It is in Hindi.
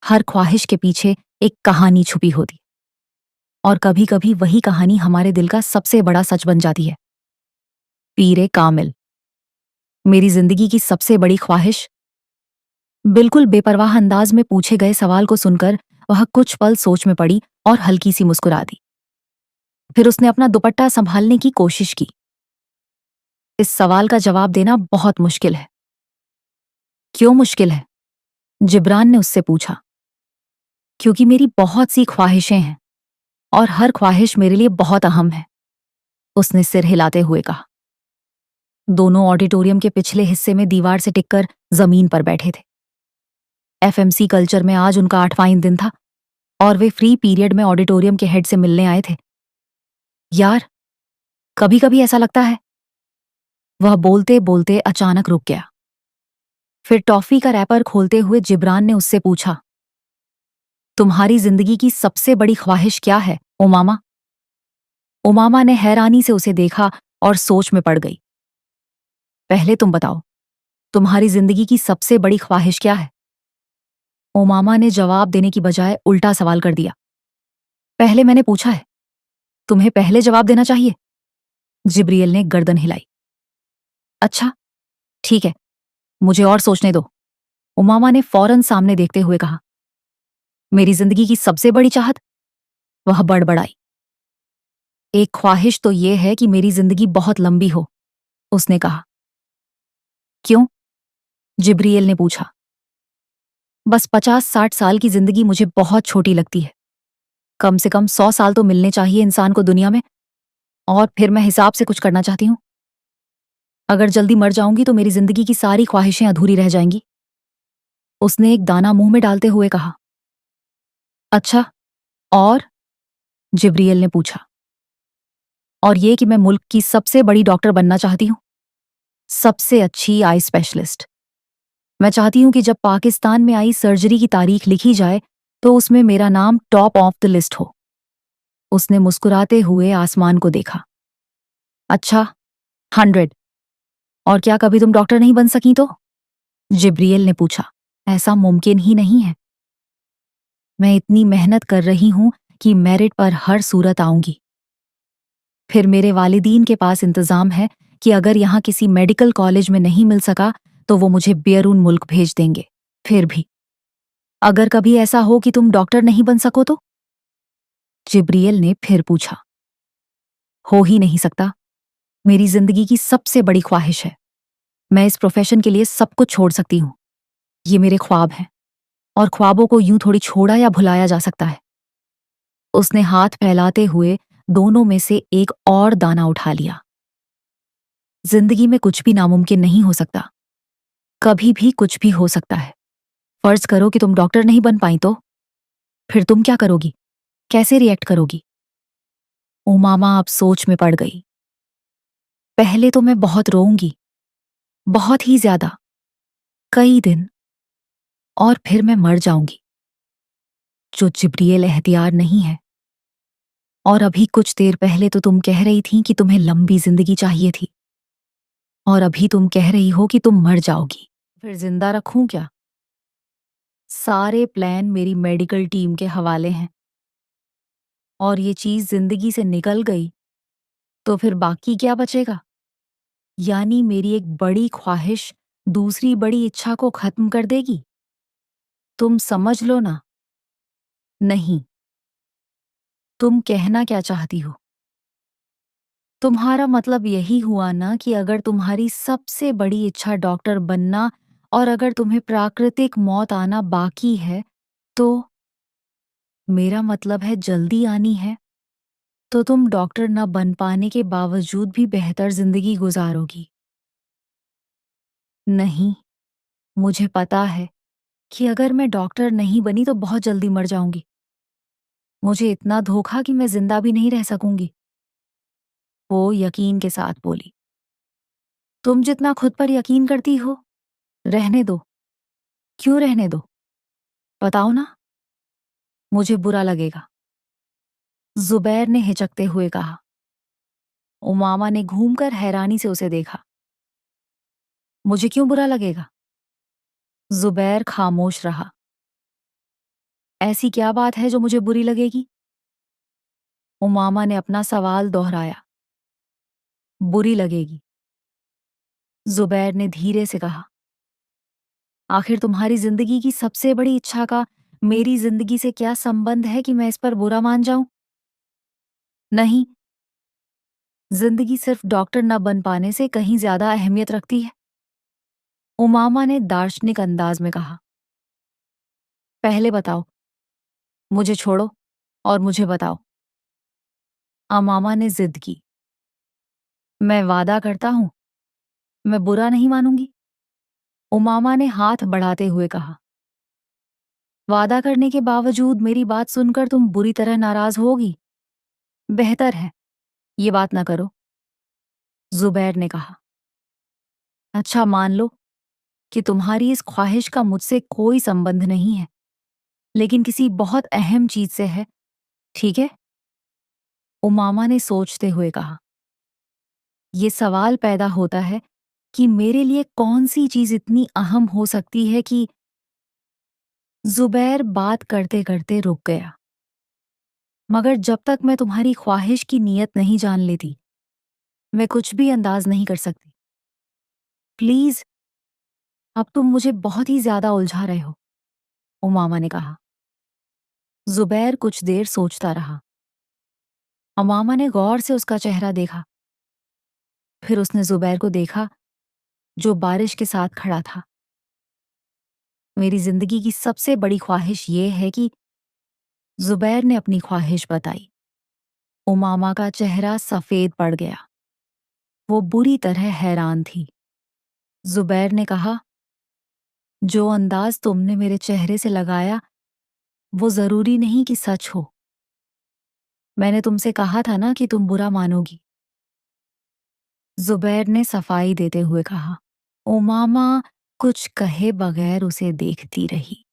हर ख्वाहिश के पीछे एक कहानी छुपी होती है और कभी कभी वही कहानी हमारे दिल का सबसे बड़ा सच बन जाती है। पीरे कामिल। मेरी जिंदगी की सबसे बड़ी ख्वाहिश। बिल्कुल बेपरवाह अंदाज में पूछे गए सवाल को सुनकर वह कुछ पल सोच में पड़ी और हल्की सी मुस्कुरा दी। फिर उसने अपना दुपट्टा संभालने की कोशिश की। इस सवाल का जवाब देना बहुत मुश्किल है। क्यों मुश्किल है? जिब्रान ने उससे पूछा। क्योंकि मेरी बहुत सी ख्वाहिशें हैं और हर ख्वाहिश मेरे लिए बहुत अहम है, उसने सिर हिलाते हुए कहा। दोनों ऑडिटोरियम के पिछले हिस्से में दीवार से टिककर जमीन पर बैठे थे। एफएमसी कल्चर में आज उनका 8वां दिन था और वे फ्री पीरियड में ऑडिटोरियम के हेड से मिलने आए थे। यार, कभी कभी ऐसा लगता है। वह बोलते बोलते अचानक रुक गया। फिर टॉफी का रैपर खोलते हुए जिब्रान ने उससे पूछा, तुम्हारी जिंदगी की सबसे बड़ी ख्वाहिश क्या है, उमामा? उमामा ने हैरानी से उसे देखा और सोच में पड़ गई। पहले तुम बताओ, तुम्हारी जिंदगी की सबसे बड़ी ख्वाहिश क्या है? उमामा ने जवाब देने की बजाय उल्टा सवाल कर दिया। पहले मैंने पूछा है, तुम्हें पहले जवाब देना चाहिए। जिब्रियल ने गर्दन हिलाई। अच्छा, ठीक है, मुझे और सोचने दो, उमामा ने फौरन सामने देखते हुए कहा। मेरी जिंदगी की सबसे बड़ी चाहत? वह बड़बड़ाई। एक ख्वाहिश तो यह है कि मेरी जिंदगी बहुत लंबी हो, उसने कहा। क्यों? जिब्रियल ने पूछा। बस 50-60 साल की जिंदगी मुझे बहुत छोटी लगती है। कम से कम 100 साल तो मिलने चाहिए इंसान को दुनिया में, और फिर मैं हिसाब से कुछ करना चाहती हूँ। अगर जल्दी मर जाऊंगी तो मेरी जिंदगी की सारी ख्वाहिशें अधूरी रह जाएंगी, उसने एक दाना मुंह में डालते हुए कहा। अच्छा, और? जिब्रियल ने पूछा। और ये कि मैं मुल्क की सबसे बड़ी डॉक्टर बनना चाहती हूँ, सबसे अच्छी आई स्पेशलिस्ट। मैं चाहती हूं कि जब पाकिस्तान में आई सर्जरी की तारीख लिखी जाए तो उसमें मेरा नाम टॉप ऑफ द लिस्ट हो। उसने मुस्कुराते हुए आसमान को देखा। अच्छा, 100। और क्या कभी तुम डॉक्टर नहीं बन सकी तो? जिब्रियल ने पूछा। ऐसा मुमकिन ही नहीं है। मैं इतनी मेहनत कर रही हूं कि मेरिट पर हर सूरत आऊंगी। फिर मेरे वालिदीन के पास इंतजाम है कि अगर यहां किसी मेडिकल कॉलेज में नहीं मिल सका तो वो मुझे बैरून मुल्क भेज देंगे। फिर भी अगर कभी ऐसा हो कि तुम डॉक्टर नहीं बन सको तो? जिब्रियल ने फिर पूछा। हो ही नहीं सकता। मेरी जिंदगी की सबसे बड़ी ख्वाहिश है। मैं इस प्रोफेशन के लिए सब कुछ छोड़ सकती हूँ। ये मेरे ख्वाब हैं और ख्वाबों को यूं थोड़ी छोड़ा या भुलाया जा सकता है। उसने हाथ फैलाते हुए दोनों में से एक और दाना उठा लिया। जिंदगी में कुछ भी नामुमकिन नहीं हो सकता। कभी भी कुछ भी हो सकता है। फर्ज करो कि तुम डॉक्टर नहीं बन पाई तो? फिर तुम क्या करोगी? कैसे रिएक्ट करोगी? उमामा अब सोच में पड़ गई। पहले तो मैं बहुत रोऊंगी, बहुत ही ज्यादा, कई दिन, और फिर मैं मर जाऊंगी, जो जिब्रियल एहतियार नहीं है। और अभी कुछ देर पहले तो तुम कह रही थी कि तुम्हें लंबी जिंदगी चाहिए थी, और अभी तुम कह रही हो कि तुम मर जाओगी। फिर जिंदा रखूं क्या? सारे प्लान मेरी मेडिकल टीम के हवाले हैं, और ये चीज जिंदगी से निकल गई तो फिर बाकी क्या बचेगा? यानी मेरी एक बड़ी ख्वाहिश दूसरी बड़ी इच्छा को खत्म कर देगी। तुम समझ लो ना। नहीं, तुम कहना क्या चाहती हो? तुम्हारा मतलब यही हुआ ना कि अगर तुम्हारी सबसे बड़ी इच्छा डॉक्टर बनना और अगर तुम्हें प्राकृतिक मौत आना बाकी है तो? मेरा मतलब है जल्दी आनी है तो तुम डॉक्टर न बन पाने के बावजूद भी बेहतर जिंदगी गुजारोगी। नहीं, मुझे पता है कि अगर मैं डॉक्टर नहीं बनी तो बहुत जल्दी मर जाऊंगी। मुझे इतना धोखा कि मैं जिंदा भी नहीं रह सकूंगी। वो यकीन के साथ बोली। तुम जितना खुद पर यकीन करती हो, रहने दो। क्यों रहने दो? बताओ ना। मुझे बुरा लगेगा, जुबैर ने हिचकते हुए कहा। उमामा ने घूमकर हैरानी से उसे देखा। मुझे क्यों बुरा लगेगा? जुबैर खामोश रहा। ऐसी क्या बात है जो मुझे बुरी लगेगी? उमामा ने अपना सवाल दोहराया। बुरी लगेगी, जुबैर ने धीरे से कहा। आखिर तुम्हारी जिंदगी की सबसे बड़ी इच्छा का मेरी जिंदगी से क्या संबंध है कि मैं इस पर बुरा मान जाऊं? नहीं, जिंदगी सिर्फ डॉक्टर न बन पाने से कहीं ज्यादा अहमियत रखती है, उमामा ने दार्शनिक अंदाज में कहा। पहले बताओ, मुझे छोड़ो और मुझे बताओ। अमामा ने जिद की। मैं वादा करता हूं, मैं बुरा नहीं मानूंगी, उमामा ने हाथ बढ़ाते हुए कहा। वादा करने के बावजूद मेरी बात सुनकर तुम बुरी तरह नाराज होगी। बेहतर है, ये बात ना करो, जुबैर ने कहा। अच्छा, मान लो कि तुम्हारी इस ख्वाहिश का मुझसे कोई संबंध नहीं है, लेकिन किसी बहुत अहम चीज से है, ठीक है? उमामा ने सोचते हुए कहा। ये सवाल पैदा होता है कि मेरे लिए कौन सी चीज इतनी अहम हो सकती है कि जुबैर बात करते करते रुक गया। मगर जब तक मैं तुम्हारी ख्वाहिश की नीयत नहीं जान लेती, मैं कुछ भी अंदाज नहीं कर सकती। प्लीज, अब तुम मुझे बहुत ही ज्यादा उलझा रहे हो, उमामा ने कहा। जुबैर कुछ देर सोचता रहा। उमामा ने गौर से उसका चेहरा देखा। फिर उसने जुबैर को देखा, जो बारिश के साथ खड़ा था। मेरी जिंदगी की सबसे बड़ी ख्वाहिश ये है कि जुबैर ने अपनी ख्वाहिश बताई। उमामा का चेहरा सफेद पड़ गया। वो बुरी तरह हैरान थी। जुबैर ने कहा, जो अंदाज तुमने मेरे चेहरे से लगाया, वो जरूरी नहीं कि सच हो। मैंने तुमसे कहा था ना कि तुम बुरा मानोगी, जुबैर ने सफाई देते हुए कहा। उमामा कुछ कहे बगैर उसे देखती रही।